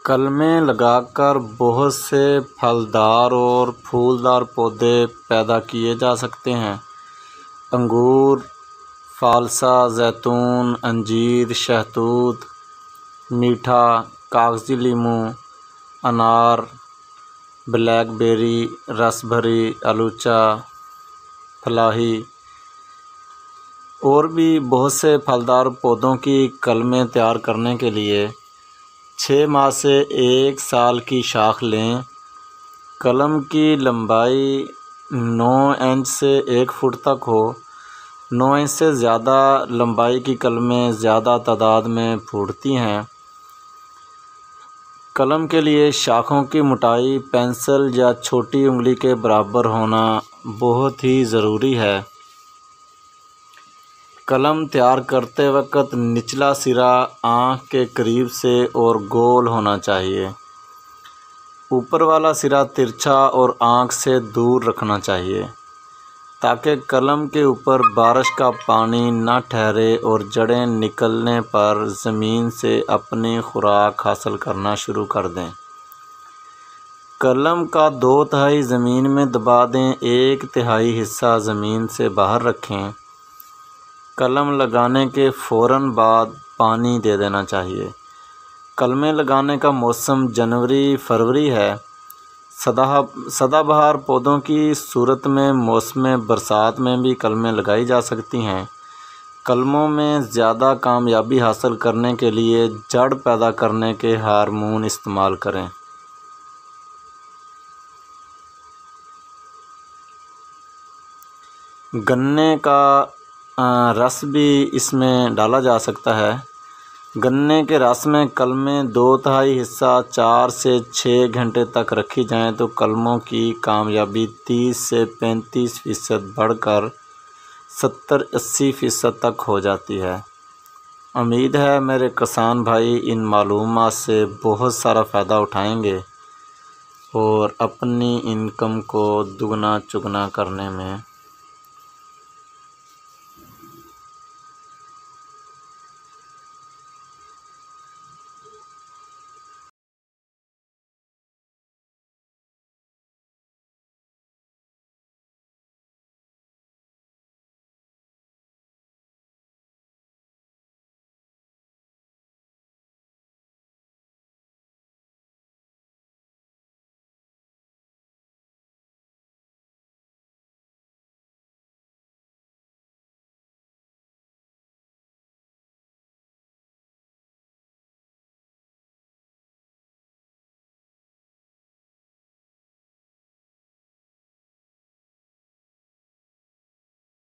کلمیں لگا کر بہت سے پھلدار اور پھولدار پودے پیدا کیے جا سکتے ہیں۔ انگور، فالسا، زیتون، انجیر، شہتوت، میٹھا، کاغذی لیمو، انار، بلیک بیری، رس بھری، الوچا، فلاحی اور بھی بہت سے پھلدار پودوں کی کلمیں تیار کرنے کے لیے 6 ماہ سے 1 سال کی شاخ لیں۔ کلم کی لمبائی 9 انچ سے 1 فٹ تک ہو۔ 9 انچ سے زیادہ لمبائی کی کلمیں زیادہ تعداد میں پھوٹتی ہیں۔ قلم کے لیے شاخوں کی موٹائی پنسل یا چھوٹی انگلی کے برابر ہونا بہت ہی ضروری ہے۔ قلم تیار کرتے وقت نچلا سرا آنکھ کے قریب سے اور گول ہونا چاہیے۔ اوپر والا سرا ترچھا اور آنکھ سے دور رکھنا چاہیے تاکہ قلم کے اوپر بارش کا پانی نہ ٹھہرے اور جڑیں نکلنے پر زمین سے اپنی خوراک حاصل کرنا شروع کر دیں۔ قلم کا 2/3 زمین میں دبا دیں، 1/3 حصہ زمین سے باہر رکھیں۔ قلم لگانے کے فوراً بعد پانی دے دینا چاہیے۔ کلمیں لگانے کا موسم جنوری فروری ہے۔ سدا بہار پودوں کی صورت میں موسم برسات میں بھی کلمیں لگائی جا سکتی ہیں۔ کلموں میں زیادہ کامیابی حاصل کرنے کے لیے جڑ پیدا کرنے کے ہارمون استعمال کریں۔ گنے کا رس بھی اس میں ڈالا جا سکتا ہے۔ گنے کے رس میں کلمیں 2/3 حصہ 4 سے 6 گھنٹے تک رکھی جائیں تو کلموں کی کامیابی 30 سے 35% بڑھ کر 70-80% تک ہو جاتی ہے۔ امید ہے میرے کسان بھائی ان معلومات سے بہت سارا فائدہ اٹھائیں گے اور اپنی انکم کو دگنا چگنا کرنے میں